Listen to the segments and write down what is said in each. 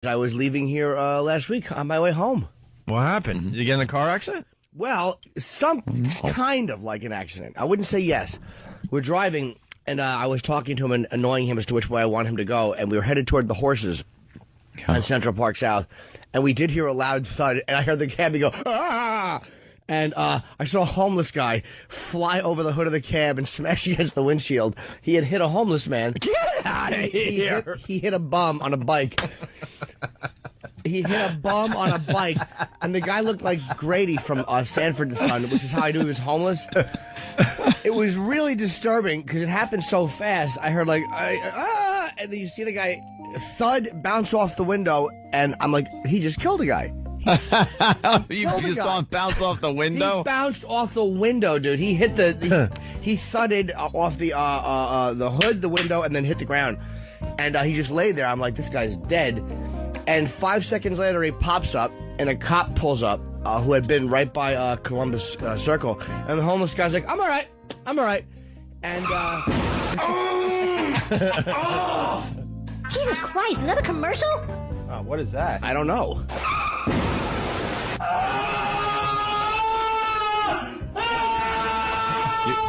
I was leaving here last week on my way home. What happened? Did you get in a car accident? Well, some kind of like an accident. I wouldn't say yes. We're driving, and I was talking to him and annoying him as to which way I want him to go, and we were headed toward the horses on Central Park South, and we did hear a loud thud, and I heard the cabbie go, ah! And I saw a homeless guy fly over the hood of the cab and smash against the windshield. He had hit a homeless man. Get out of here! He hit a bum on a bike. He hit a bum on a bike, and the guy looked like Grady from Sanford and Son, which is how I knew he was homeless. It was really disturbing because it happened so fast. I heard like, and then you see the guy thud, bounce off the window, and I'm like, he just killed a guy. You just saw him bounce off the window? He bounced off the window, dude. He hit he thudded off the hood, the window, and then hit the ground. And he just laid there. I'm like, this guy's dead. And 5 seconds later, he pops up, and a cop pulls up who had been right by Columbus Circle. And the homeless guy's like, I'm all right. And, Jesus Christ, another commercial? What is that? I don't know.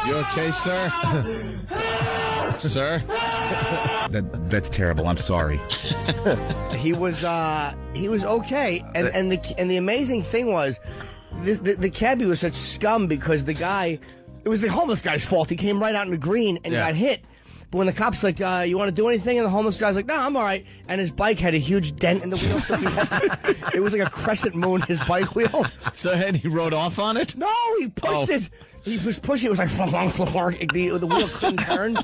You okay, sir? Sir? That's terrible. I'm sorry. He was okay, and the amazing thing was, the cabbie was such scum because the guy, it was the homeless guy's fault. He came right out in the green and got hit. But when the cop's like, you want to do anything? And the homeless guy's like, no, I'm all right. And his bike had a huge dent in the wheel. So it was like a crescent moon, his bike wheel. So then he rode off on it? No, he pushed it. He was pushing it. It was like, the wheel couldn't turn.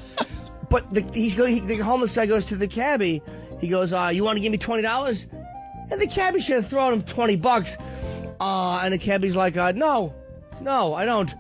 But the homeless guy goes to the cabbie. He goes, you want to give me $20? And the cabbie should have thrown him $20. And the cabbie's like, no, I don't.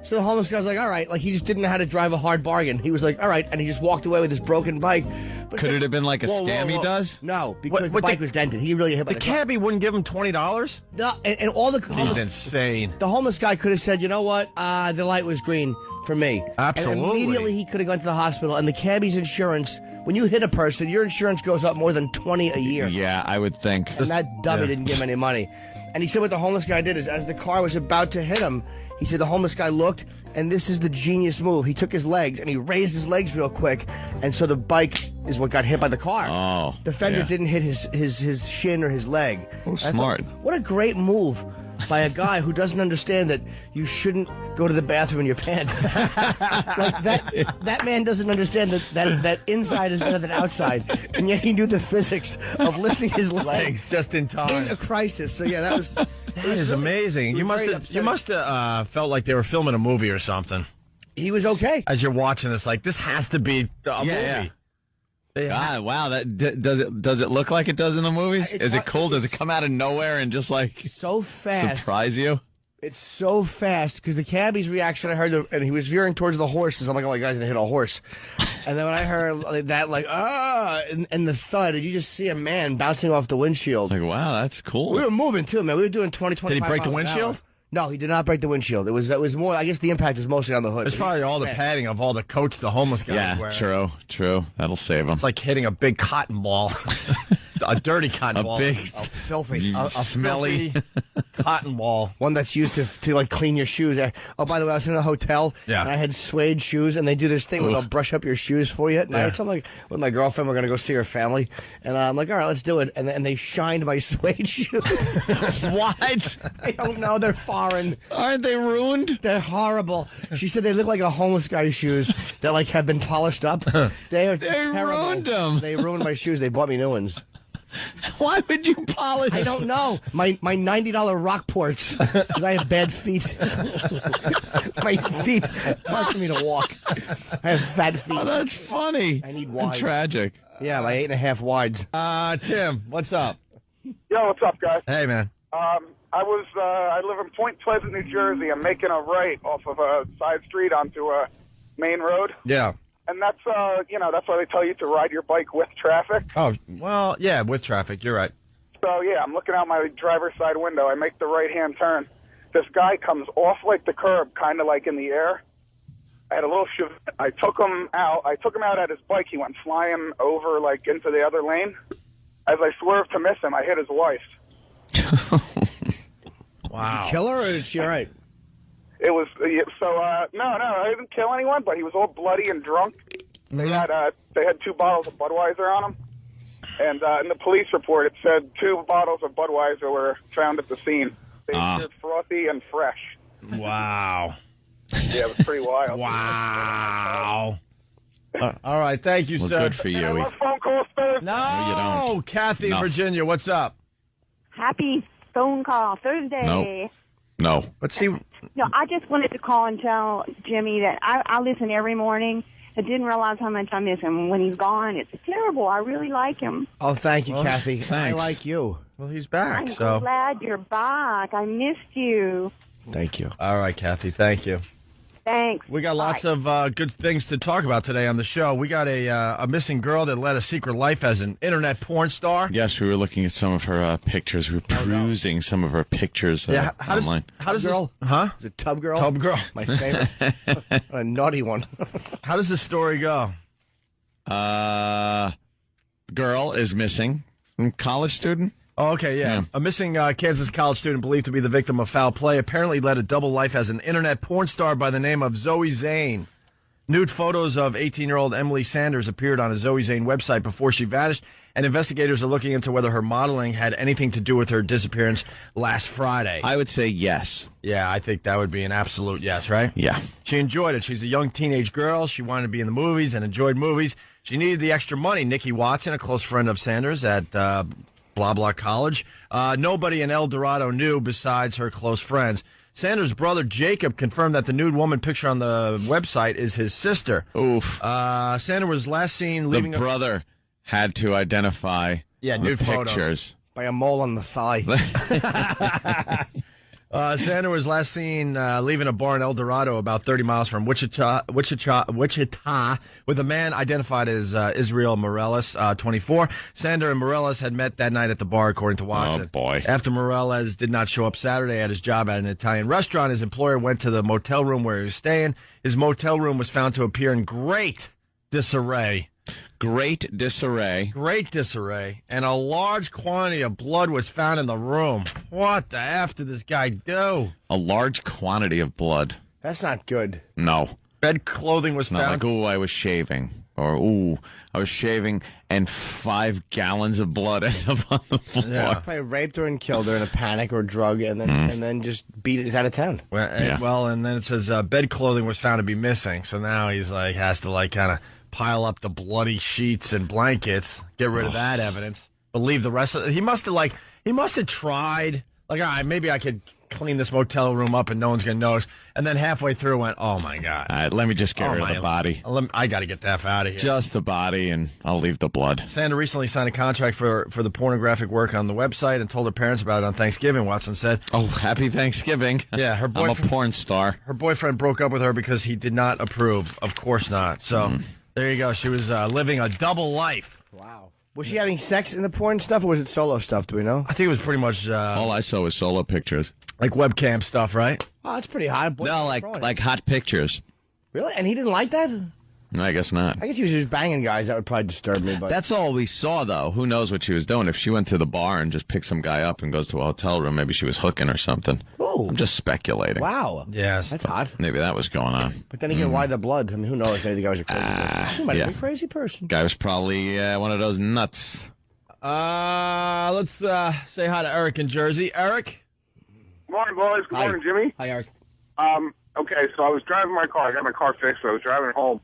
So the homeless guy's like, all right. Like, he just didn't know how to drive a hard bargain. He was like, all right. And he just walked away with his broken bike. But could it have been like a scam he does? No, because the bike was dented. He really hit by the cabbie wouldn't give him $20? No, and all the... He's insane. The homeless guy could have said, you know what? The light was green for me. Absolutely. And immediately he could have gone to the hospital. And the cabbie's insurance, when you hit a person, your insurance goes up more than $20 a year. Yeah, I would think. And that dummy didn't give him any money. And he said what the homeless guy did is, as the car was about to hit him, he said the homeless guy looked, and this is the genius move. He took his legs, and he raised his legs real quick, and so the bike is what got hit by the car. Oh, the fender didn't hit his shin or his leg. Oh, smart. What a great move by a guy who doesn't understand that you shouldn't go to the bathroom in your pants. Like that man doesn't understand that inside is better than outside, and yet he knew the physics of lifting his legs just in time in a crisis. So yeah, that was. That is amazing. You must have felt like they were filming a movie or something. He was okay. As you're watching this, like, this has to be a movie. God, wow! That does it look like it does in the movies? Is it cool? Does it come out of nowhere and just like so fast surprise you? It's so fast because the cabbie's reaction, I heard, and he was veering towards the horses. I'm like, oh my guy's gonna hit a horse. And then when I heard that, like, and the thud, and you just see a man bouncing off the windshield. Like, wow, that's cool. We were moving too, man. We were doing 20, 25 Did he break the miles an windshield? hour. No, he did not break the windshield. It was more. I guess the impact is mostly on the hood. It's probably all the padding of all the coats the homeless guys wear. True. That'll save him. It's like hitting a big cotton ball, a dirty cotton ball, a filthy, a smelly cotton ball, one that's used to like clean your shoes. Oh, by the way, I was in a hotel and I had suede shoes, and they do this thing where they'll brush up your shoes for you at night. So I'm like, with my girlfriend, we're gonna go see her family, and I'm like, all right, let's do it. And they shined my suede shoes. What? I don't know. They're foreign. Aren't they ruined? They're horrible. She said they look like a homeless guy's shoes that like have been polished up. They ruined them. They ruined my shoes. They bought me new ones. Why would you polish? I don't know. My $90 Rockports, because I have bad feet. My feet, it's hard for me to walk. I have fat feet. Oh, that's funny. I need wides. Tragic. Yeah, my 8.5 wides. Tim, what's up? Yo, what's up, guys? Hey, man. I live in Point Pleasant, New Jersey. I'm making a right off of a side street onto a main road. Yeah. And that's, that's why they tell you to ride your bike with traffic. Oh, well, yeah, with traffic. You're right. So, yeah, I'm looking out my driver's side window. I make the right-hand turn. This guy comes off, like, the curb, kind of like in the air. I had a little I took him out. I took him out at his bike. He went flying over, like, into the other lane. as I swerved to miss him, I hit his wife. Wow. Did you kill her, or is she all right? It was no, I didn't kill anyone, but he was all bloody and drunk. They had 2 bottles of Budweiser on him, and in the police report it said 2 bottles of Budweiser were found at the scene. They were frothy and fresh. Wow. Yeah, it was pretty wild. Wow. All right, thank you, Well, sir. good for you. I love phone calls Thursday. No, you don't. Kathy, No. Virginia, what's up? Happy phone call Thursday. No. Let's see. No, I just wanted to call and tell Jimmy that I listen every morning. I didn't realize how much I miss him. When he's gone, it's terrible. I really like him. Oh, thank you, Kathy. I thanks. like you. Well, he's back, I'm so. glad you're back. I missed you. Thank you. All right, Kathy, thank you. Thanks. We got lots Bye. of good things to talk about today on the show. We got a missing girl that led a secret life as an internet porn star. Yes, we were looking at some of her pictures. We were perusing some of her pictures How online. How does this, Girl? huh? Is it Tub Girl? Tub Girl. My favorite. A naughty one. How does this story go? Girl is missing. College student? Oh, okay, yeah. Yeah. A missing Kansas college student believed to be the victim of foul play apparently led a double life as an internet porn star by the name of Zoe Zane. Nude photos of 18-year-old Emily Sanders appeared on a Zoe Zane website before she vanished, and investigators are looking into whether her modeling had anything to do with her disappearance last Friday. I would say yes. Yeah, I think that would be an absolute yes, right? Yeah. She enjoyed it. She's a young teenage girl. She wanted to be in the movies and enjoyed movies. She needed the extra money. Nikki Watson, a close friend of Sanders at blah, blah college. Nobody in El Dorado knew besides her close friends. Sanders' brother, Jacob, confirmed that the nude woman picture on the website is his sister. Oof. Sanders was last seen The leaving... brother had to identify Yeah, the nude photos. pictures. By a mole on the thigh. Sanders was last seen leaving a bar in El Dorado about 30 miles from Wichita, with a man identified as Israel Morales, 24. Sanders and Morales had met that night at the bar, according to Watson. Oh, boy. After Morales did not show up Saturday at his job at an Italian restaurant, his employer went to the motel room where he was staying. His motel room was found to appear in great disarray. Great disarray. Great disarray. And a large quantity of blood was found in the room. What the F did this guy do? A large quantity of blood. That's not good. No. Bed clothing was Not found. like, ooh, I was shaving. Or, ooh, I was shaving and 5 gallons of blood ended up on the floor. Yeah. Probably raped her and killed her in a panic or drug, and then just beat it out of town. Well, Yeah. and then it says bed clothing was found to be missing. So now he's like, has to like kind of pile up the bloody sheets and blankets, get rid of that evidence, but leave the rest of it. He must have tried, like, all right, maybe I could clean this motel room up and no one's going to notice. And then halfway through went, oh my God. All right, let me just get rid of my- the body. I got to get the F out of here. Just the body, and I'll leave the blood. Sandra recently signed a contract for the pornographic work on the website and told her parents about it on Thanksgiving, Watson said. Oh, happy Thanksgiving. Yeah, her I'm a boyfriend- porn star. Her boyfriend broke up with her because he did not approve. Of course not. So there you go. She was living a double life. Wow. Was she having sex in the porn stuff, or was it solo stuff? Do we know? I think it was pretty much All I saw was solo pictures. like webcam stuff, right? Oh, that's pretty hot. Boy, No, like hot pictures. Really? And he didn't like that? I guess not. I guess he was just banging guys. That would probably disturb me. But That's all we saw, though. Who knows what she was doing? If she went to the bar and just picked some guy up and goes to a hotel room, maybe she was hooking or something. Oh. I'm just speculating. wow. Yes. That's hot. Maybe that was going on. But then again, why the blood? I mean, who knows? Maybe the guy was a crazy person. He might yeah. have been a crazy person. Guy was probably one of those nuts. Let's say hi to Eric in Jersey. Eric? Good morning, boys. Good morning, Jimmy. Hi, Eric. Okay, so I was driving my car. I got my car fixed, so I was driving home.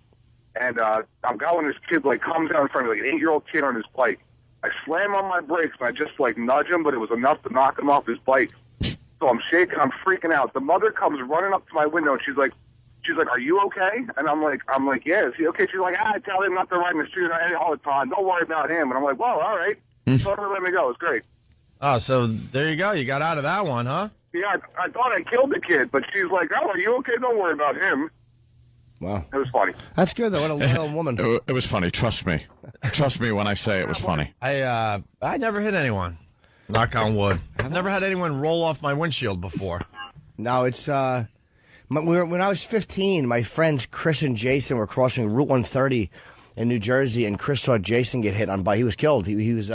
And I'm going, this kid, like, comes down in front of me, like an 8-year-old kid on his bike. I slam on my brakes, and I just, like, nudge him, but it was enough to knock him off his bike. So I'm shaking. I'm freaking out. The mother comes running up to my window, and she's like, are you okay? And I'm like, yeah, is he okay? She's like, I tell him not to ride in the street all the time. Don't worry about him. And I'm like, well, all right. So let me go. It's great. Oh, so there you go. You got out of that one, huh? Yeah, I thought I killed the kid, but she's like, oh, are you okay? Don't worry about him. Wow. It was funny. That's good, though. What a loyal woman. It was funny. Trust me. Trust me when I say it was funny. I never hit anyone. Knock on wood. I've never had anyone roll off my windshield before. No, it's when I was 15, my friends Chris and Jason were crossing Route 130 in New Jersey, and Chris saw Jason get hit on by. He was killed. He was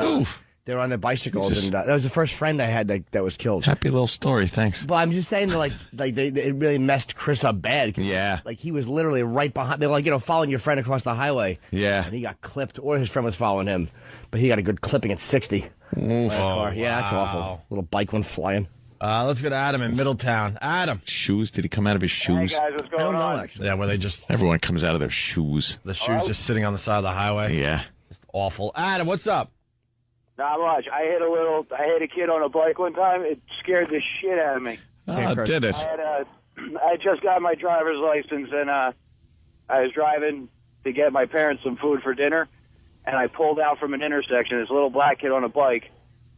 They were on their bicycles, and that was the first friend I had that was killed. Happy little story. Thanks. But I'm just saying that, it really messed Chris up bad. Yeah. Like, he was literally right behind. They were following your friend across the highway. Yeah. And he got clipped, or his friend was following him, but he got a good clipping at 60. Oh, yeah, that's awful. Little bike went flying. Let's go to Adam in Middletown. Adam. Shoes? Did he come out of his shoes? Hey guys, what's going on? Actually. Yeah, where they just Everyone comes out of their shoes. the shoes just sitting on the side of the highway. Yeah. Awful. Adam, what's up? Not much. I hit a kid on a bike one time. It scared the shit out of me. Oh, did it? I just got my driver's license, and I was driving to get my parents some food for dinner, and I pulled out from an intersection. This little black kid on a bike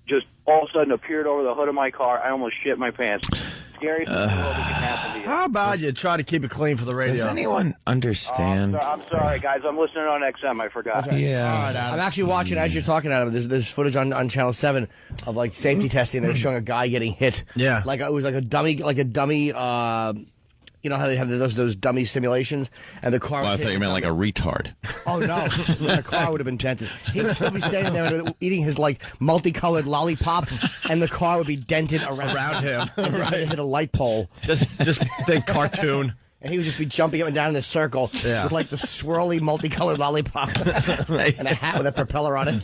just all of a sudden appeared over the hood of my car. I almost shit my pants. Scariest thing in the world that can happen to you. How about you try to keep it clean for the radio? Does anyone understand? I'm sorry, guys. I'm listening on XM. I forgot. Yeah. I'm actually watching, as you're talking, Adam, there's footage on Channel 7 of, safety testing. They're showing a guy getting hit. Yeah. It was like a dummy, you know how they have those dummy simulations? And the car... Well, I thought you meant like a retard. Oh, no. The car would have been dented. He would still be standing there eating his, multicolored lollipop, and the car would be dented around him. Right. Hit a light pole. Just think cartoon. And he would just be jumping up and down in a circle with, the swirly, multicolored lollipop and a hat with a propeller on it.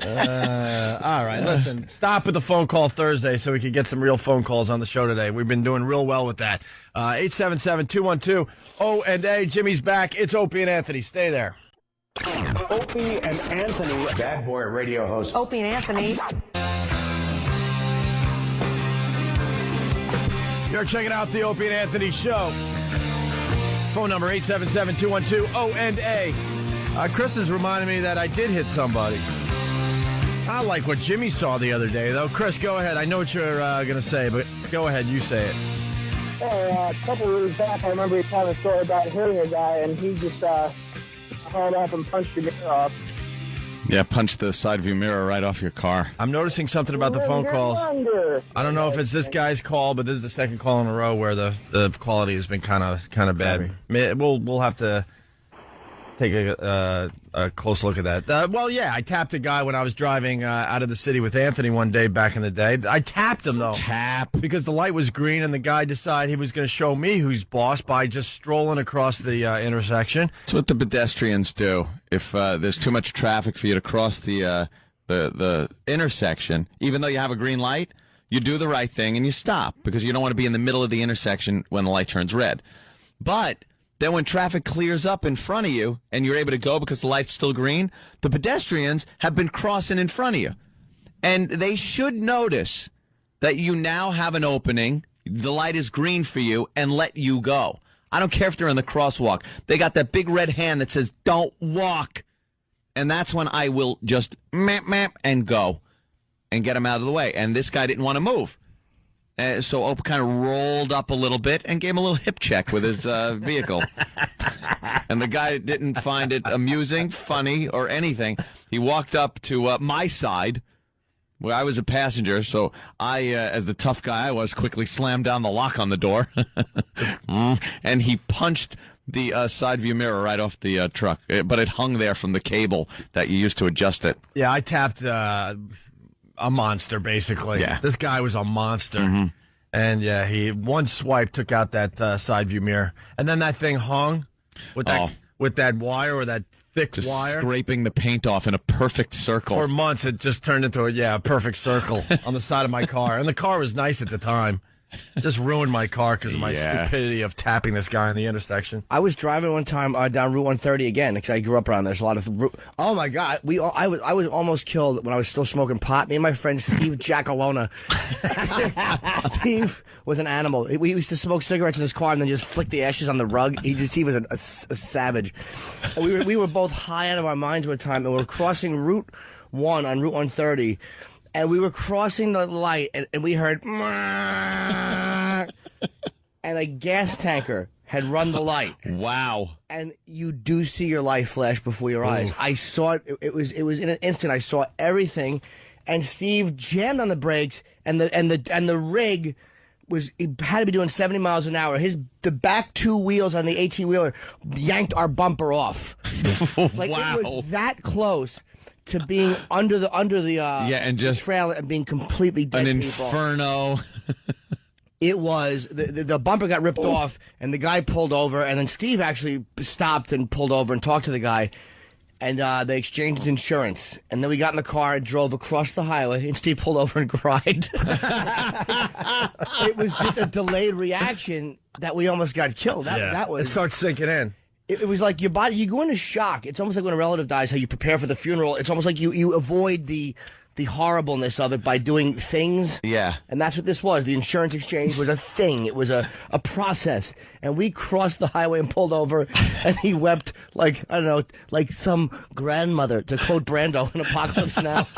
All right, listen, stop with the phone call Thursday so we can get some real phone calls on the show today. We've been doing real well with that. 877-212-O&A. Jimmy's back. It's Opie and Anthony. Stay there. Opie and Anthony, Bad Boy Radio host. Opie and Anthony. You're checking out the Opie and Anthony show. Phone number 877-212-O&A. Chris is reminding me that I did hit somebody. I like what Jimmy saw the other day, though. Chris, go ahead. I know what you're going to say, but go ahead. You say it. Hey, a couple of years back, I remember you telling a story about hitting a guy, and he just hauled up and punched the mirror off. Yeah, punch the side view mirror right off your car. I'm noticing something about the phone calls. I don't know if it's this guy's call, but this is the second call in a row where the quality has been kind of bad. We'll have to take a close look at that. I tapped a guy when I was driving out of the city with Anthony one day back in the day. I tapped him, though. Because the light was green, and the guy decided he was going to show me who's boss by just strolling across the intersection. That's what the pedestrians do. If there's too much traffic for you to cross the intersection, even though you have a green light, you do the right thing and you stop because you don't want to be in the middle of the intersection when the light turns red. But then when traffic clears up in front of you and you're able to go because the light's still green, the pedestrians have been crossing in front of you. And they should notice that you now have an opening, the light is green for you, and let you go. I don't care if they're in the crosswalk. They got that big red hand that says, don't walk. And that's when I will just map and go and get him out of the way. And this guy didn't want to move. So Opie kind of rolled up a little bit and gave him a little hip check with his vehicle. And the guy didn't find it amusing, funny, or anything. He walked up to my side, where I was a passenger. So I, as the tough guy I was, quickly slammed down the lock on the door. And he punched the side view mirror right off the truck. But it hung there from the cable that you used to adjust it. Yeah, I tapped... a monster, basically. Yeah. This guy was a monster. And, yeah, one swipe took out that side view mirror. And then that thing hung with that wire or that thick Just wire. scraping the paint off in a perfect circle. For months, it just turned into a perfect circle on the side of my car. And the car was nice at the time. Just ruined my car because of my stupidity of tapping this guy in the intersection. I was driving one time down Route 130 again because I grew up around there. There's a lot of oh my God, I was almost killed when I was still smoking pot. Me and my friend Steve Giacalona. Steve was an animal. We used to smoke cigarettes in his car and then just flick the ashes on the rug. He was a savage. And we were both high out of our minds one time, and we were crossing Route 1 on Route 130. And we were crossing the light, and we heard, and a gas tanker had run the light. Wow. And you do see your life flash before your eyes. I saw it. It was in an instant. I saw everything, and Steve jammed on the brakes, and the rig had to be doing 70 miles an hour. The back two wheels on the 18-wheeler yanked our bumper off. It was that close to being under the and just trailer and being completely dead an people. inferno. It was the bumper got ripped off, and the guy pulled over, and then Steve actually stopped and pulled over and talked to the guy, and they exchanged his insurance, and then we got in the car and drove across the highway, and Steve pulled over and cried. It was just a delayed reaction that we almost got killed. That was it starts sinking in. It was like your body, you go into shock. It's almost like when a relative dies, how you prepare for the funeral. It's almost like you avoid the horribleness of it by doing things. Yeah. And that's what this was. The insurance exchange was a thing. It was a process. And we crossed the highway and pulled over, and he wept like, I don't know, like some grandmother, to quote Brando in Apocalypse Now.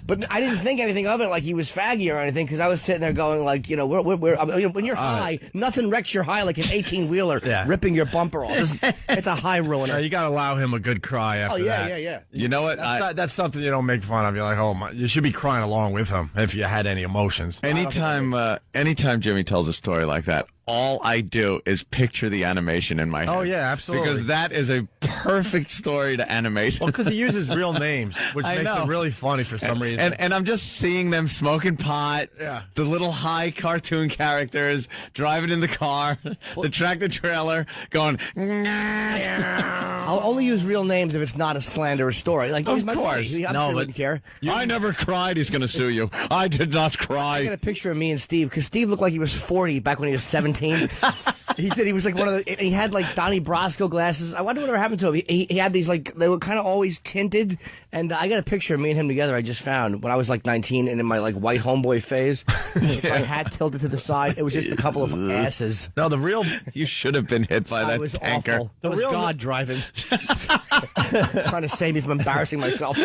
But I didn't think anything of it like he was faggy or anything, because I was sitting there going like, when you're high, nothing wrecks your high like an 18-wheeler ripping your bumper off. It's a high ruiner. You got to allow him a good cry after that. Yeah. You know what? That's something you don't make fun of. You're like, oh my, you should be crying along with him if you had any emotions. Anytime Jimmy tells a story like that, all I do is picture the animation in my head. Oh, yeah, absolutely. Because that is a perfect story to animation. Well, because he uses real names, which makes it really funny for some reason. And I'm just seeing them smoking pot, the little high cartoon characters driving in the car, the tractor trailer going, I'll only use real names if it's not a slanderous story. Like, of course. He obviously wouldn't care. I never cried. He's going to sue you. I did not cry. I got a picture of me and Steve, because Steve looked like he was 40 back when he was 17. He said he was like one of the. He had like Donnie Brasco glasses. I wonder whatever happened to him. He had these like, they were kind of always tinted. And I got a picture of me and him together. I just found when I was like 19 and in my like white homeboy phase. My hat tilted to the side. It was just a couple of asses. No, the real. You should have been hit by that was tanker. Awful. It was God driving, trying to save me from embarrassing myself.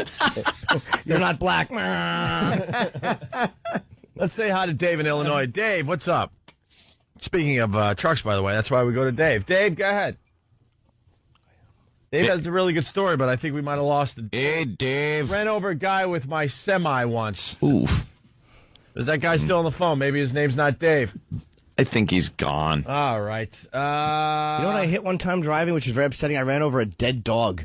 You're not black. Let's say hi to Dave in Illinois. Dave, what's up? Speaking of trucks, by the way, that's why we go to Dave. Dave, go ahead. Dave has a really good story, but I think we might have lost it. Hey, Dave. Ran over a guy with my semi once. Ooh. Is that guy still on the phone? Maybe his name's not Dave. I think he's gone. All right. You know what I hit one time driving, which is very upsetting? I ran over a dead dog.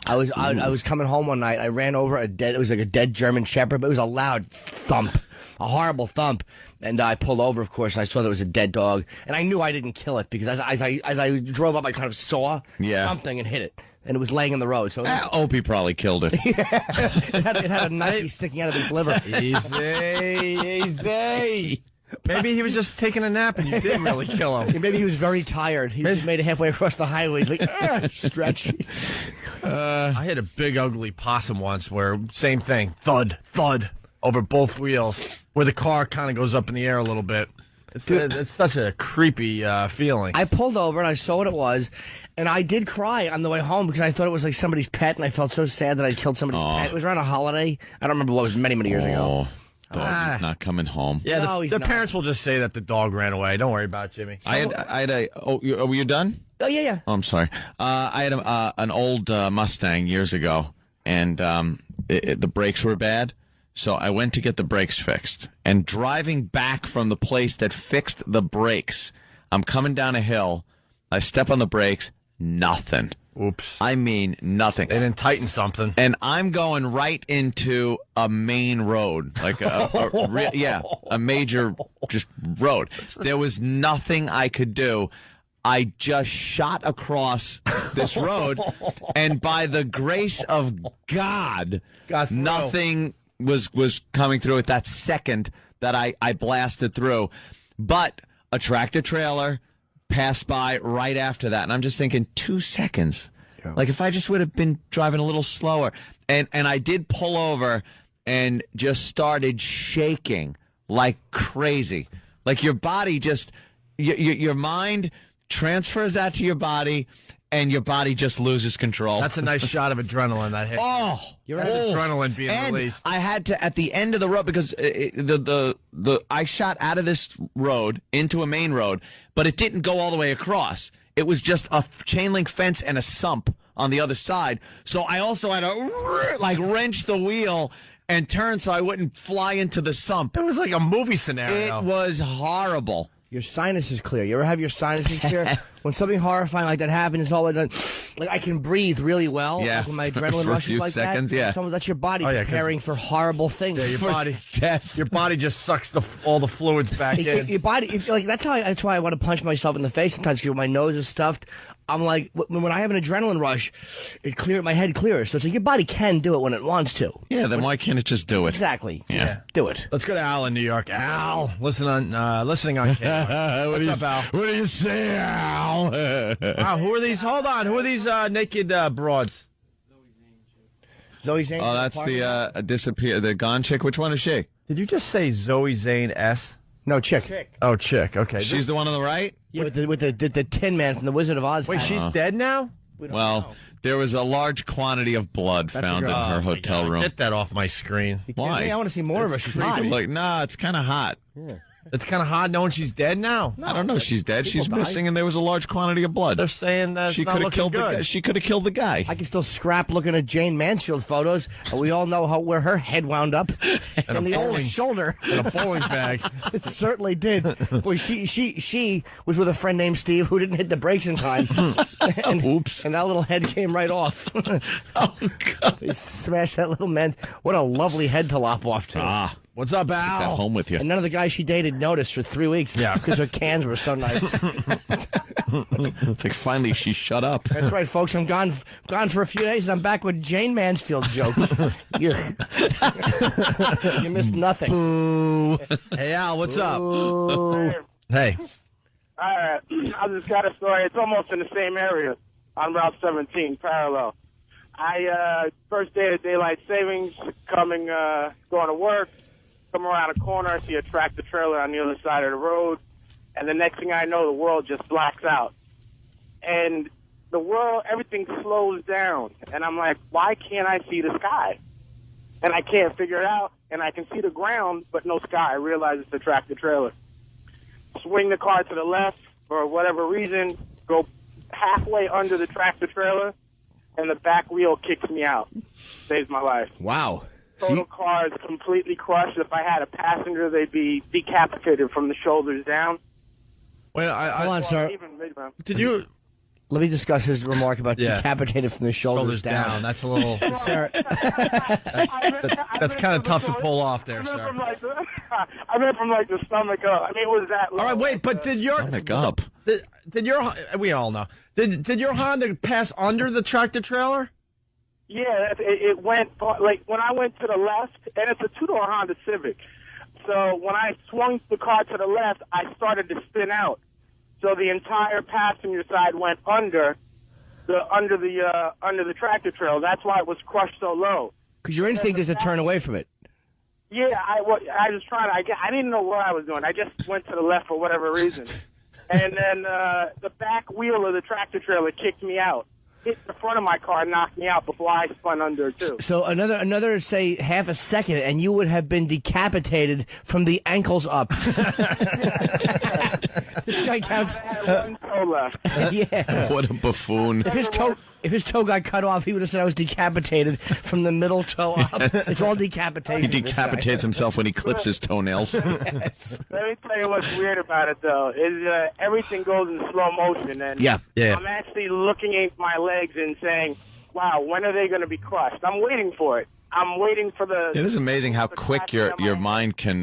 I was coming home one night. I ran over it was like a dead German Shepherd, but it was a loud thump, a horrible thump. And I pulled over, of course, and I saw there was a dead dog. And I knew I didn't kill it, because as I drove up, I kind of saw something and hit it. And it was laying in the road. So Opie probably killed it. it had a knife sticking out of his liver. Easy. Maybe he was just taking a nap and you did really kill him. Maybe he was very tired. He just made it halfway across the highway. He's like, stretch. I hit a big, ugly possum once where, same thing, thud, over both wheels, where the car kind of goes up in the air a little bit. It's such a creepy feeling. I pulled over and I saw what it was, and I did cry on the way home because I thought it was like somebody's pet, and I felt so sad that I killed somebody's pet. It was around a holiday. I don't remember what it was, many years ago. Dog is not coming home. Yeah, No, the not. Parents will just say that the dog ran away. Don't worry about it, Jimmy. Were you done? Oh, yeah. Oh, I'm sorry. I had an old Mustang years ago, and the brakes were bad. So I went to get the brakes fixed. And driving back from the place that fixed the brakes, I'm coming down a hill. I step on the brakes, nothing. Oops. I mean, nothing. They didn't tighten something. And I'm going right into a main road, like a major just road. There was nothing I could do. I just shot across this road, and by the grace of God, nothing was coming through at that second that I blasted through. But a tractor trailer passed by right after that, and I'm just thinking 2 seconds. Yeah. Like if I just would have been driving a little slower. And I did pull over and just started shaking like crazy. Like your body just, your mind transfers that to your body, and your body just loses control. That's a nice shot of adrenaline that hit. Oh, that's adrenaline being released. I had to, at the end of the road, because I shot out of this road into a main road, but it didn't go all the way across. It was just a chain link fence and a sump on the other side. So I also had to like wrench the wheel and turn so I wouldn't fly into the sump. It was like a movie scenario. It was horrible. Your sinus is clear. You ever have your sinuses clear? When something horrifying like that happens, it's all done. Like I can breathe really well. Yeah. Like when my adrenaline For a rushes few like seconds, that. yeah. That's your body 'cause- preparing for horrible things. Yeah, your For body, death. your body just sucks all the fluids back in. Your body, that's why I want to punch myself in the face sometimes because my nose is stuffed. I'm like, when I have an adrenaline rush, my head clears. So it's like your body can do it when it wants to. Yeah, then why can't it just do it? Exactly. Yeah. Do it. Let's go to Al in New York. Al, listening on K1. What's up, Al? What do you say, Al? Wow, who are these? Hold on. Who are these naked broads? Zoe Zane. Oh, that's the gone chick. Which one is she? Did you just say Zoe Zane S? No, chick. Oh, chick. Okay. She's the one on the right? Yeah, with the Tin Man from the Wizard of Oz. Wait, she's dead now? Well, there was a large quantity of blood found in her hotel room. Get that off my screen. Why? I want to see more of her. She's hot. Look, nah, it's kind of hot. It's kind of hot knowing she's dead now. I don't know. She's dead. She's die. missing, and there was a large quantity of blood. They're saying that She not could have looking killed good. the guy. She could have killed the guy. I can still scrap looking at Jane Mansfield photos, and we all know where her head wound up in the old shoulder. In a bowling bag. It certainly did. Boy, she was with a friend named Steve who didn't hit the brakes in time. and, Oops. And that little head came right off. Oh, God. They smashed that little man. What a lovely head to lop off to. What's up, Got Al? home with you. And none of the guys she dated noticed for 3 weeks. Yeah. Because her cans were so nice. It's like finally she shut up. That's right, folks. I'm gone for a few days, and I'm back with Jane Mansfield jokes. You missed nothing. Hey, Al, what's up? Hey. I just got a story. It's almost in the same area on Route 17, parallel. First day of daylight savings, going to work, come around a corner, I see a tractor trailer on the other side of the road, and the next thing I know, the world just blacks out. And everything slows down. And I'm like, why can't I see the sky? And I can't figure it out, and I can see the ground, but no sky. I realize it's a tractor trailer. Swing the car to the left for whatever reason, go halfway under the tractor trailer, and the back wheel kicks me out. Saves my life. Wow. Total car is completely crushed. If I had a passenger, they'd be decapitated from the shoulders down. Wait, Hold on, sir. Did you... Let me discuss his remark about decapitated from the shoulders down. That's a little... Sir, That's kind of tough to pull off there, sir. I meant from the stomach up. I mean, it was that low. All right, wait, but did your... Stomach up. Did your... We all know. Did your Honda pass under the tractor trailer? Yeah, it went, like, when I went to the left, and it's a two-door Honda Civic. So when I swung the car to the left, I started to spin out. So the entire passenger side went under the tractor trailer. That's why it was crushed so low. because your instinct is to turn away from it. Yeah, I was trying. I didn't know what I was doing. I just went to the left for whatever reason, and then the back wheel of the tractor trailer kicked me out. Hit the front of my car, knocked me out before I spun under too. So another say half a second, and you would have been decapitated from the ankles up. This guy counts. I had one toe left. Yeah. What a buffoon. If his toe got cut off, he would have said I was decapitated from the middle toe up. It's all decapitation. He decapitates himself when he clips his toenails. Yes. Let me tell you what's weird about it, though, is everything goes in slow motion, and Yeah. I'm actually looking at my legs and saying, wow, when are they going to be crushed? I'm waiting for it. I'm waiting for the... It is amazing how quick your mind can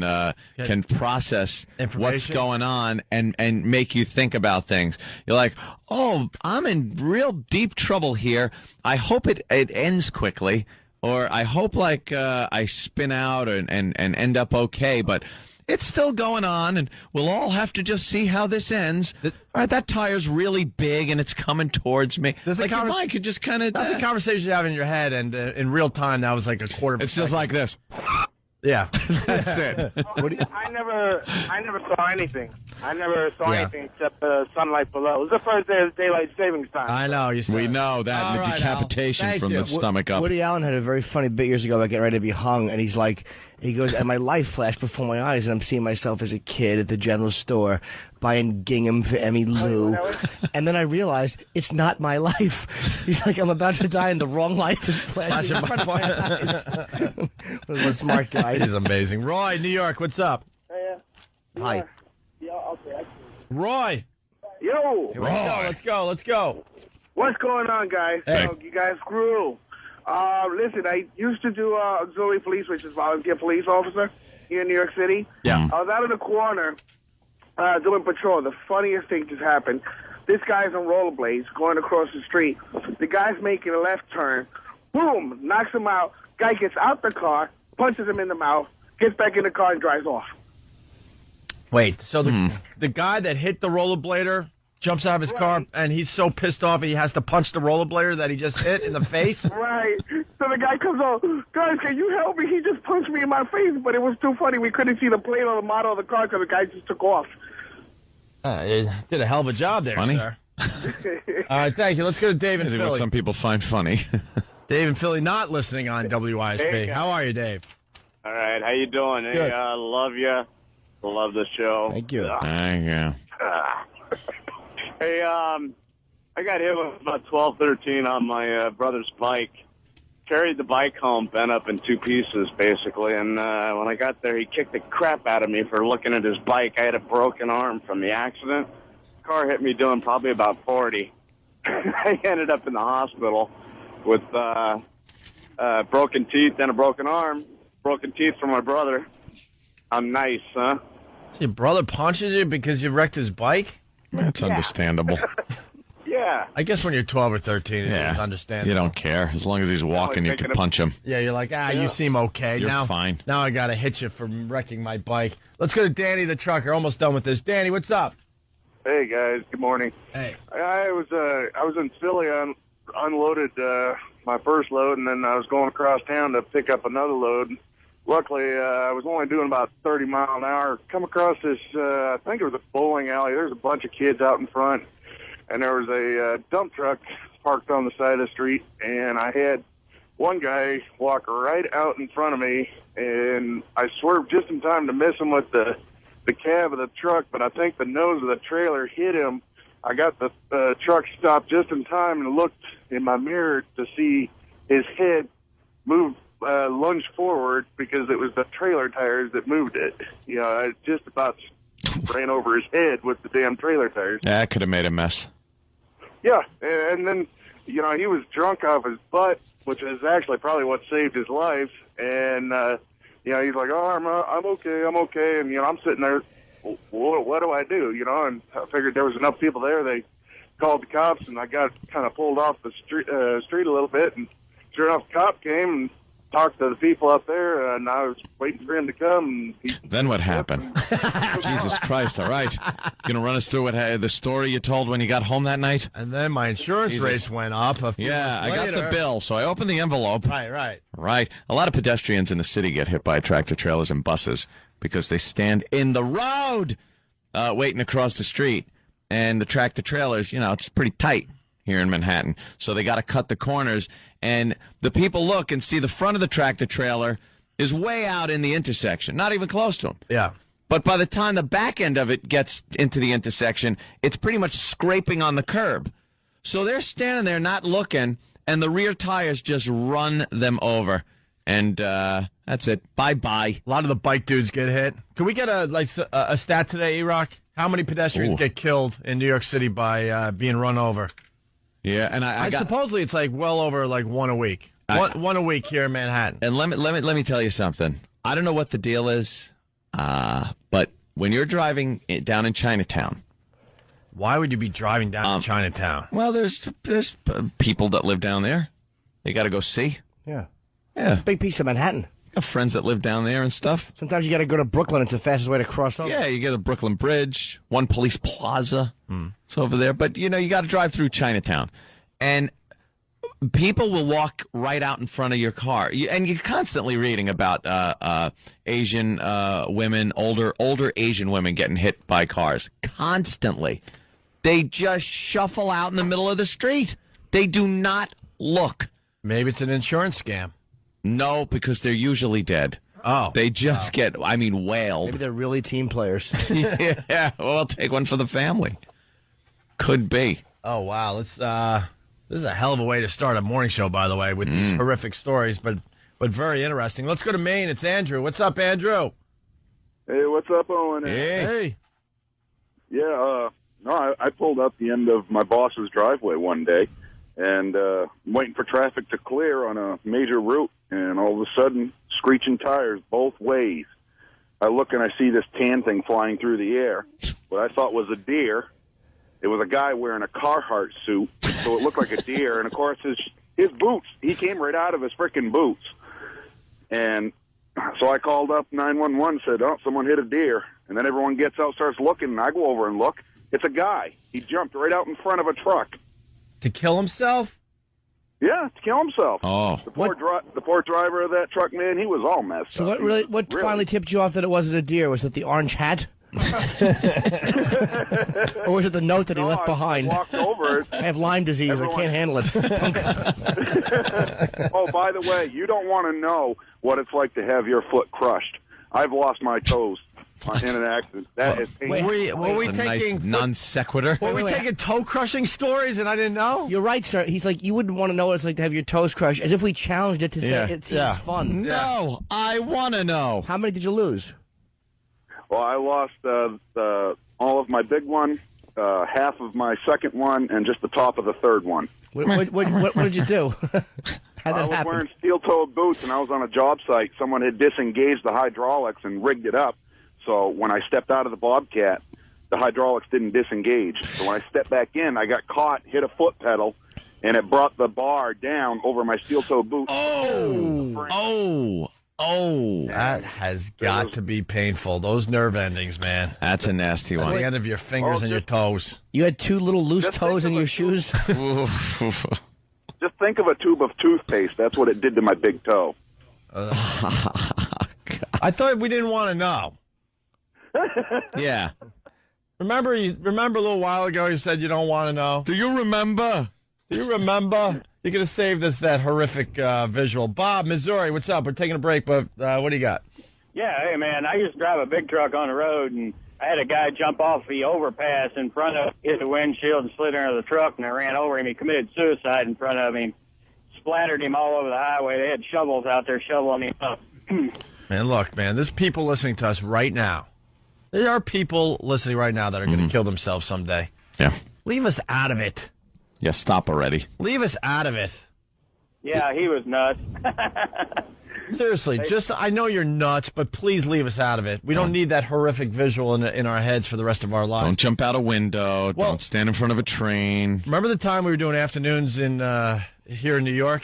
process what's Information. going on and make you think about things. You're like, oh, I'm in real deep trouble here. I hope it ends quickly, or I hope I spin out and end up okay, but it's still going on, and we'll all have to just see how this ends. All right, that tire's really big, and it's coming towards me. There's a your mind could just kind of... That's the conversation you have in your head, and in real time, that was like a quarter of a It's just second. like this. Yeah. That's it. I never saw anything. I never saw Yeah. anything except the sunlight below. It was the first day of daylight savings time. I know. You said We know that, All and the right, Al. decapitation Thank from you. the stomach up. Woody Allen had a very funny bit years ago about getting ready to be hung, and he's like, he goes, and my life flashed before my eyes, and I'm seeing myself as a kid at the general store buying gingham for Emmy Lou, and then I realized it's not my life. He's like, I'm about to die, and the wrong life is flashing in front of my eyes. What a smart guy. He's amazing. Roy, New York, what's up? Yeah. Hi. Yeah, okay. Roy. Yo. Let's go. What's going on, guys? Hey. You guys grew. Listen, I used to do auxiliary police, which is volunteer police officer here in New York City. Yeah. I was out in the corner doing patrol. The funniest thing just happened. This guy's on rollerblades going across the street. The guy's making a left turn. Boom! Knocks him out. Guy gets out the car, punches him in the mouth, gets back in the car and drives off. Wait, so the guy that hit the rollerblader jumps out of his car, and he's so pissed off he has to punch the rollerblader that he just hit in the face? Right. So the guy comes on, guys, can you help me? He just punched me in my face, but it was too funny. We couldn't see the plate or the model of the car because the guy just took off. Did a hell of a job there, Funny. sir. All right, thank you. Let's go to Dave in This is what Philly. some people find funny. Dave in Philly not listening on WISP. Hey, How are you, Dave? All right, how you doing? Good. Hey, love you. Love the show. Thank you. Thank you. Hey, I got hit with about 12-13 on my brother's bike. Carried the bike home, bent up in two pieces, basically. And when I got there, he kicked the crap out of me for looking at his bike. I had a broken arm from the accident. Car hit me doing probably about 40. I ended up in the hospital with broken teeth and a broken arm. Broken teeth from my brother. I'm nice, huh? So your brother punches you because you wrecked his bike? That's understandable. Yeah. I guess when you're 12 or 13, it's understandable. You don't care. As long as he's walking, you can punch him. Yeah, you're like, you seem okay. You're now, fine. Now I got to hit you for wrecking my bike. Let's go to Danny the trucker. Almost done with this. Danny, what's up? Hey guys, good morning. Hey. I was in Philly. I unloaded my first load, and then I was going across town to pick up another load. Luckily, I was only doing about 30 mile an hour. Come across this, I think it was a bowling alley. There's a bunch of kids out in front, and there was a dump truck parked on the side of the street, and I had one guy walk right out in front of me, and I swerved just in time to miss him with the cab of the truck, but I think the nose of the trailer hit him. I got the truck stopped just in time and looked in my mirror to see his head move, lunge forward, because it was the trailer tires that moved it. You know, I just about ran over his head with the damn trailer tires. Yeah, that could have made a mess. Yeah, and then, you know, he was drunk off his butt, which is actually probably what saved his life. And, you know, he's like, oh, I'm okay. And, you know, I'm sitting there, what do I do? You know, and I figured there was enough people there. They called the cops, and I got kind of pulled off the street a little bit. And sure enough, the cop came and talked to the people up there, and I was waiting for him to come. And Then what happened? Jesus Christ, all right. Going to run us through the story you told when you got home that night? And then my insurance rates went up. A few Yeah, I months got the later. bill, so I opened the envelope. Right. Right. A lot of pedestrians in the city get hit by tractor trailers and buses because they stand in the road waiting to cross the street. And the tractor trailers, you know, it's pretty tight here in Manhattan. So they got to cut the corners. And the people look and see the front of the tractor trailer is way out in the intersection, not even close to them. Yeah. But by the time the back end of it gets into the intersection, it's pretty much scraping on the curb. So they're standing there not looking, and the rear tires just run them over. And that's it. Bye-bye. A lot of the bike dudes get hit. Can we get a stat today, E-Rock? How many pedestrians get killed in New York City by being run over? Yeah, and I got, supposedly it's like well over like one a week. One a week here in Manhattan. And let me tell you something. I don't know what the deal is, but when you're driving down in Chinatown, Why would you be driving down to Chinatown? well, there's people that live down there. They got to go see. Yeah. Yeah, Big piece of Manhattan. got friends that live down there and stuff. Sometimes you got to go to Brooklyn. It's the fastest way to cross over. Yeah, you get the Brooklyn Bridge, One Police Plaza. It's over there. But, you know, you got to drive through Chinatown. And people will walk right out in front of your car. And you're constantly reading about Asian women, older Asian women getting hit by cars. Constantly. They just shuffle out in the middle of the street. They do not look. Maybe it's an insurance scam. No, because they're usually dead. Oh. They just get, wailed. Maybe they're really team players. Yeah, well, I'll take one for the family. Could be. Oh, wow. Let's this is a hell of a way to start a morning show, by the way, with these horrific stories, but very interesting. Let's go to Maine. It's Andrew. What's up, Andrew? Hey, what's up, Owen? Hey. No, I pulled up the end of my boss's driveway one day, and waiting for traffic to clear on a major route, and all of a sudden, screeching tires both ways. I look and I see this tan thing flying through the air. What I thought was a deer. It was a guy wearing a Carhartt suit, so it looked like a deer. And, of course, his boots, he came right out of his frickin' boots. And so I called up 911, said, oh, someone hit a deer. And then everyone gets out, starts looking, and I go over and look. It's a guy. He jumped right out in front of a truck. To kill himself? Yeah, to kill himself. Oh. The poor driver of that truck, man, he was all messed up. So what finally tipped you off that it wasn't a deer? Was it the orange hat? Or was it the note that he left behind? I walked over it. I have Lyme disease. I can't handle it. Oh, by the way, you don't want to know what it's like to have your foot crushed. I've lost my toes in an accident. That is painful. Were we taking nice non sequitur? Were we taking toe crushing stories and I didn't know? You're right, sir. He's like, you wouldn't want to know what it's like to have your toes crushed, as if we challenged it to say it seems fun. No, I want to know. How many did you lose? Well, I lost all of my big one, half of my second one, and just the top of the third one. What did you do? How'd that I was happen? wearing steel-toed boots, and I was on a job site. Someone had disengaged the hydraulics and rigged it up. So when I stepped out of the Bobcat, the hydraulics didn't disengage. So when I stepped back in, I got caught, hit a foot pedal, and it brought the bar down over my steel-toed boots. Oh, that has got to be painful. Those nerve endings, man. That's a nasty one. The end of your fingers and your toes. You had two little loose toes in your shoes? Just think of a tube of toothpaste. That's what it did to my big toe. I thought we didn't want to know. Yeah. Remember a little while ago you said you don't want to know? Do you remember? You could have saved us that horrific visual. Bob, Missouri, what's up? We're taking a break, but what do you got? Yeah, hey, man, I used to drive a big truck on the road, and I had a guy jump off the overpass in front of hit the windshield and slid under the truck, and I ran over him. He committed suicide in front of him, splattered him all over the highway. They had shovels out there shoveling him up. Man, look, man, there's people listening to us right now. There are people listening right now that are going to kill themselves someday. Yeah. Leave us out of it. Yeah, stop already. Leave us out of it. Yeah, he was nuts. Seriously, I know you're nuts, but please leave us out of it. We don't need that horrific visual in our heads for the rest of our lives. Don't jump out a window. Don't stand in front of a train. Remember the time we were doing afternoons here in New York,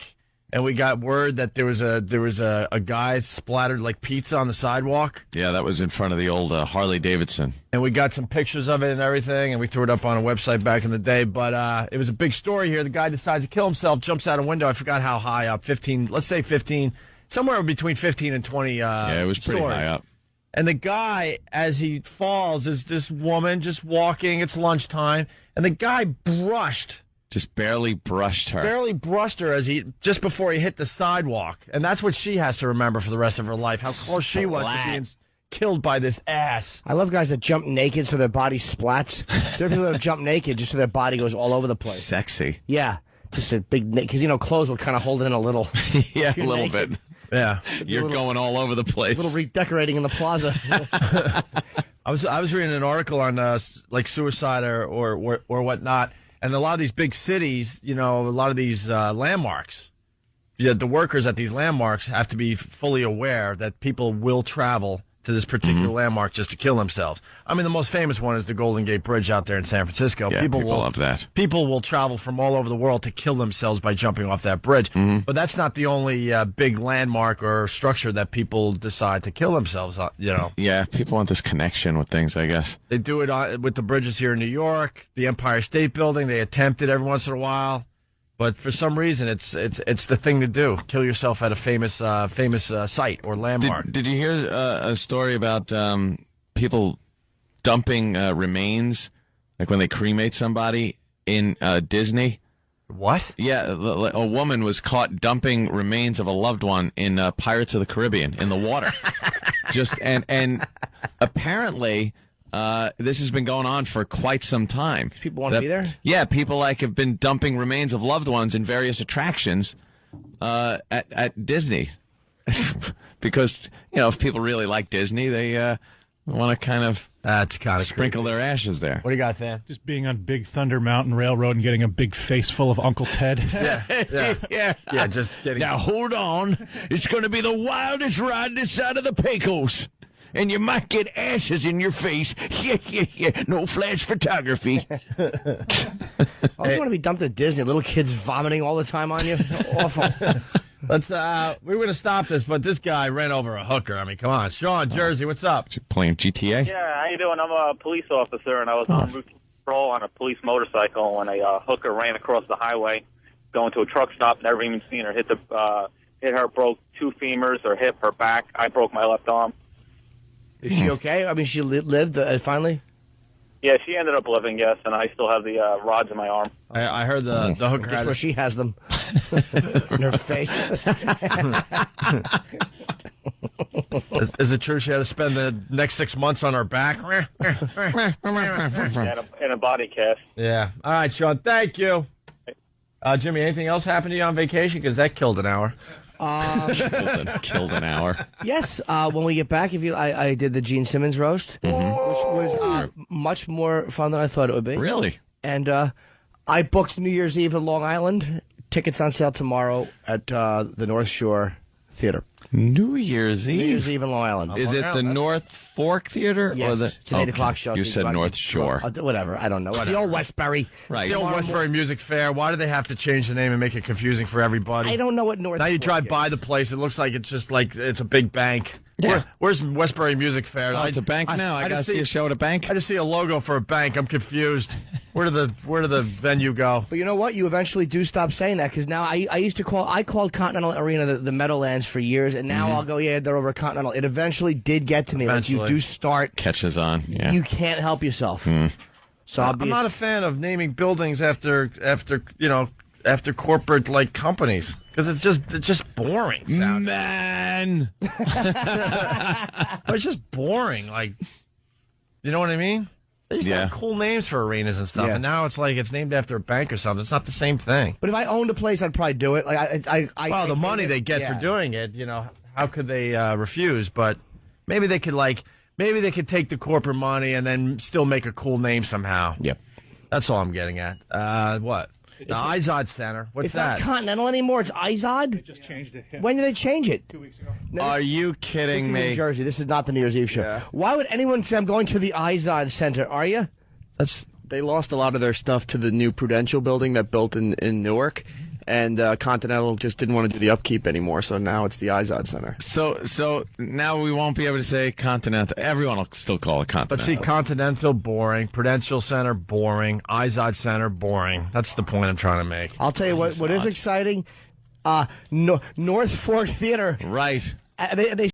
and we got word that there was a guy splattered like pizza on the sidewalk? Yeah, that was in front of the old Harley Davidson. And we got some pictures of it and everything, and we threw it up on a website back in the day. But it was a big story here. The guy decides to kill himself, jumps out a window. I forgot how high up, 15, let's say 15, somewhere between 15 and 20 yeah, it was pretty high up. And the guy, as he falls, is this woman just walking. It's lunchtime. And the guy just barely brushed her. Just before he hit the sidewalk. And that's what she has to remember for the rest of her life, how close she was to being killed by this ass. I love guys that jump naked so their body splats. There are people that jump naked just so their body goes all over the place. Sexy. Yeah. Just a big, because, clothes will kind of hold it in a little. Yeah, a little bit. Yeah. You're going all over the place. A little redecorating in the plaza. I was reading an article on like suicide or whatnot. And a lot of these big cities, a lot of these landmarks, the workers at these landmarks have to be fully aware that people will travel to this particular landmark just to kill themselves. I mean, the most famous one is the Golden Gate Bridge out there in San Francisco. Yeah, people love that. People will travel from all over the world to kill themselves by jumping off that bridge. But that's not the only big landmark or structure that people decide to kill themselves on, Yeah, people want this connection with things, I guess. They do it with the bridges here in New York, the Empire State Building. They attempt it every once in a while. But for some reason, it's the thing to do. Kill yourself at a famous site or landmark. Did you hear a story about people dumping remains, like when they cremate somebody in Disney? What? Yeah, a woman was caught dumping remains of a loved one in Pirates of the Caribbean in the water. and apparently. This has been going on for quite some time. People want to be there? Yeah, people have been dumping remains of loved ones in various attractions at Disney. Because, if people really like Disney, they want to kind of That's kind of sprinkle their ashes there. What do you got, Sam? Just being on Big Thunder Mountain Railroad and getting a big face full of Uncle Ted. Yeah, just getting... Now, hold on. It's going to be the wildest ride this side of the Pecos. And you might get ashes in your face. Yeah. No flash photography. I just want to be dumped at Disney. Little kids vomiting all the time on you. Awful. Let's. We were going to stop this, but this guy ran over a hooker. I mean, come on. Sean, Jersey, what's up? Playing GTA? Yeah, how you doing? I'm a police officer, and I was on route patrol on a police motorcycle when a hooker ran across the highway, going to a truck stop. Never even seen her. Hit her, broke 2 femurs, her hip, her back. I broke my left arm. Is she okay? I mean, she lived finally? Yeah, she ended up living, yes, and I still have the rods in my arm. I heard the hooker Just had where she has them. In her face. Is it true she had to spend the next 6 months on her back? In a body cast. Yeah. All right, Sean, thank you. Jimmy, anything else happened to you on vacation? Because that killed an hour. Killed an hour. Yes, when we get back, I did the Gene Simmons roast, which was much more fun than I thought it would be. Really? And I booked New Year's Eve in Long Island. Tickets on sale tomorrow at the North Shore Theater. New Year's Eve? New Year's Eve in Long Island. Is it the North Fork Theater? Yes, or it's an 8 o'clock show. You said North Shore. Whatever, I don't know. The old Westbury. Right. The old Westbury Music Fair. Why do they have to change the name and make it confusing for everybody? I don't know what North Now you Fork drive is. by the place, it looks like it's just like it's a big bank. Yeah. Where's Westbury Music Fair? Oh, it's a bank now. I got to see a show at a bank. I just see a logo for a bank. I'm confused. Where did the venue go? But you know what? You eventually do stop saying that because now I called Continental Arena the Meadowlands for years, and now I'll go, yeah, they're over Continental. It eventually did get to me. Eventually. Like you do start. Catches on. Yeah. You can't help yourself. So I'm not a fan of naming buildings after corporate like companies because it's just boring. Sounding. Man. It's just boring. Like, you know what I mean? They used to have cool names for arenas and stuff, and now it's like it's named after a bank or something. It's not the same thing. But if I owned a place, I'd probably do it. Like the money they get for doing it, how could they refuse? But maybe they could take the corporate money and then still make a cool name somehow. Yep. That's all I'm getting at. What? The Izod Center. What's it's that? It's not Continental anymore. It's Izod. They just changed it. Yeah. When did they change it? 2 weeks ago. No, Are you kidding this is me? New Jersey. This is not the New Year's Eve show. Yeah. Why would anyone say I'm going to the Izod Center? Are you? They lost a lot of their stuff to the new Prudential building that built in Newark, and Continental just didn't want to do the upkeep anymore, so now it's the Izod Center. So now we won't be able to say Continental. Everyone will still call it Continental. But see, Continental, boring. Prudential Center, boring. Izod Center, boring. That's the point I'm trying to make. I'll tell you what is exciting. North Fork Theater. Right. They